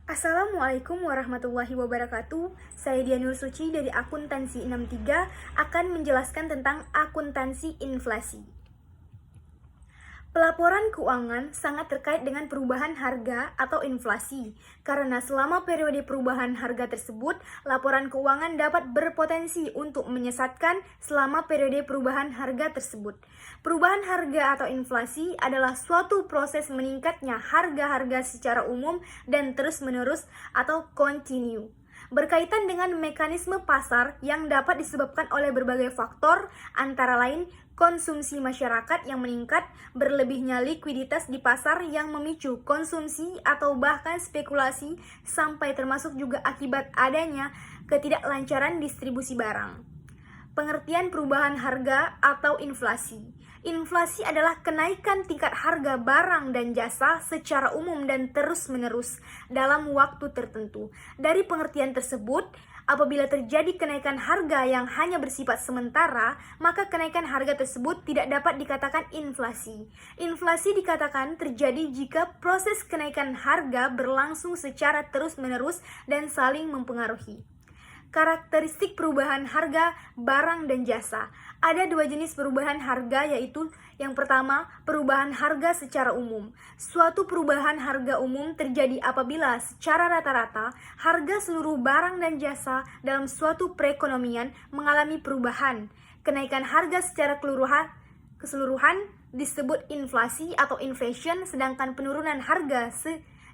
Assalamualaikum warahmatullahi wabarakatuh. Saya Dianur Suci dari Akuntansi 63 akan menjelaskan tentang akuntansi inflasi. Pelaporan keuangan sangat terkait dengan perubahan harga atau inflasi, karena selama periode perubahan harga tersebut, laporan keuangan dapat berpotensi untuk menyesatkan selama periode perubahan harga tersebut. Perubahan harga atau inflasi adalah suatu proses meningkatnya harga-harga secara umum dan terus-menerus atau kontinu, berkaitan dengan mekanisme pasar yang dapat disebabkan oleh berbagai faktor, antara lain konsumsi masyarakat yang meningkat, berlebihnya likuiditas di pasar yang memicu konsumsi atau bahkan spekulasi, sampai termasuk juga akibat adanya ketidaklancaran distribusi barang. Pengertian perubahan harga atau inflasi. Inflasi adalah kenaikan tingkat harga barang dan jasa secara umum dan terus-menerus dalam waktu tertentu. Dari pengertian tersebut, apabila terjadi kenaikan harga yang hanya bersifat sementara, maka kenaikan harga tersebut tidak dapat dikatakan inflasi. Inflasi dikatakan terjadi jika proses kenaikan harga berlangsung secara terus-menerus dan saling mempengaruhi. Karakteristik perubahan harga barang dan jasa. Ada dua jenis perubahan harga, yaitu yang pertama, perubahan harga secara umum. Suatu perubahan harga umum terjadi apabila secara rata-rata harga seluruh barang dan jasa dalam suatu perekonomian mengalami perubahan. Kenaikan harga secara keseluruhan disebut inflasi atau inflation, sedangkan penurunan harga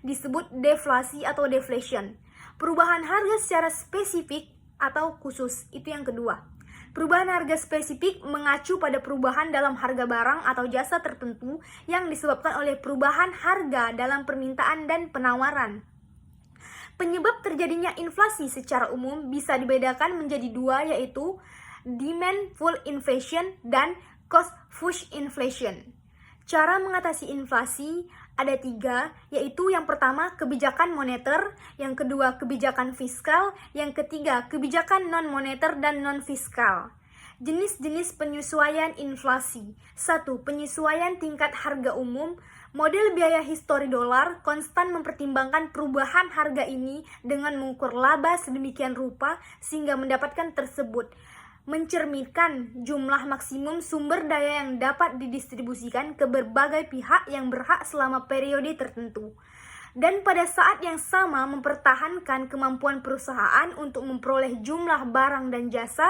disebut deflasi atau deflation. Perubahan harga secara spesifik atau khusus, itu yang kedua. Perubahan harga spesifik mengacu pada perubahan dalam harga barang atau jasa tertentu yang disebabkan oleh perubahan harga dalam permintaan dan penawaran. Penyebab terjadinya inflasi secara umum bisa dibedakan menjadi dua, yaitu demand pull inflation dan cost push inflation. Cara mengatasi inflasi ada tiga, yaitu yang pertama kebijakan moneter, yang kedua kebijakan fiskal, yang ketiga kebijakan non-moneter dan non-fiskal. Jenis-jenis penyesuaian inflasi. 1. Penyesuaian tingkat harga umum. Model biaya histori dolar konstan mempertimbangkan perubahan harga ini dengan mengukur laba sedemikian rupa sehingga mendapatkan tersebut mencerminkan jumlah maksimum sumber daya yang dapat didistribusikan ke berbagai pihak yang berhak selama periode tertentu, dan pada saat yang sama mempertahankan kemampuan perusahaan untuk memperoleh jumlah barang dan jasa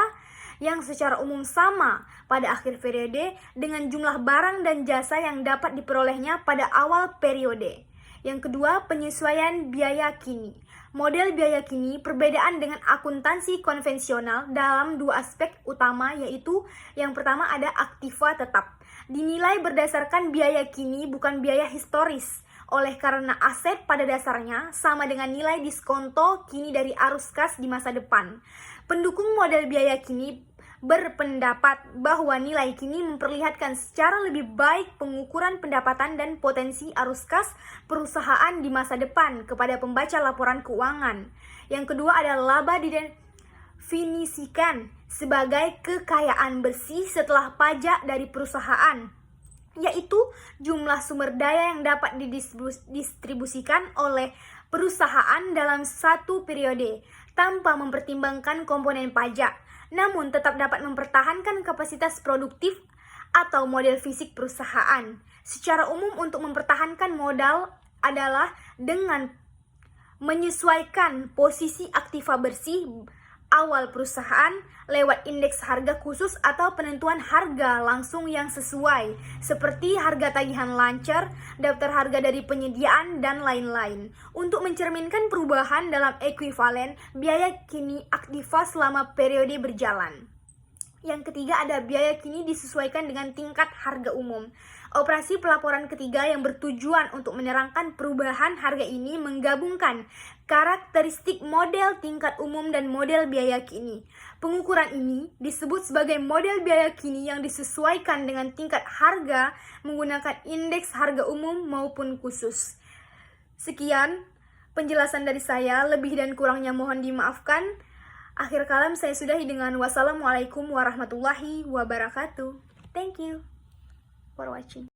yang secara umum sama pada akhir periode dengan jumlah barang dan jasa yang dapat diperolehnya pada awal periode. Yang kedua, penyesuaian biaya kini. Model biaya kini perbedaan dengan akuntansi konvensional dalam dua aspek utama, yaitu yang pertama ada aktiva tetap. Dinilai berdasarkan biaya kini bukan biaya historis, oleh karena aset pada dasarnya sama dengan nilai diskonto kini dari arus kas di masa depan. Pendukung model biaya kini berpendapat bahwa nilai kini memperlihatkan secara lebih baik pengukuran pendapatan dan potensi arus kas perusahaan di masa depan kepada pembaca laporan keuangan. Yang kedua adalah laba didefinisikan sebagai kekayaan bersih setelah pajak dari perusahaan, yaitu jumlah sumber daya yang dapat didistribusikan oleh perusahaan dalam satu periode tanpa mempertimbangkan komponen pajak, namun tetap dapat mempertahankan kapasitas produktif atau model fisik perusahaan. Secara umum untuk mempertahankan modal adalah dengan menyesuaikan posisi aktiva bersih awal perusahaan lewat indeks harga khusus atau penentuan harga langsung yang sesuai, seperti harga tagihan lancar, daftar harga dari penyediaan, dan lain-lain, untuk mencerminkan perubahan dalam ekuivalen biaya kini aktiva selama periode berjalan. Yang ketiga ada biaya kini disesuaikan dengan tingkat harga umum. Operasi pelaporan ketiga yang bertujuan untuk menerangkan perubahan harga ini menggabungkan karakteristik model tingkat umum dan model biaya kini. Pengukuran ini disebut sebagai model biaya kini yang disesuaikan dengan tingkat harga menggunakan indeks harga umum maupun khusus. Sekian penjelasan dari saya, lebih dan kurangnya mohon dimaafkan. Akhir kalam saya sudahi dengan wassalamualaikum warahmatullahi wabarakatuh. Thank you for watching.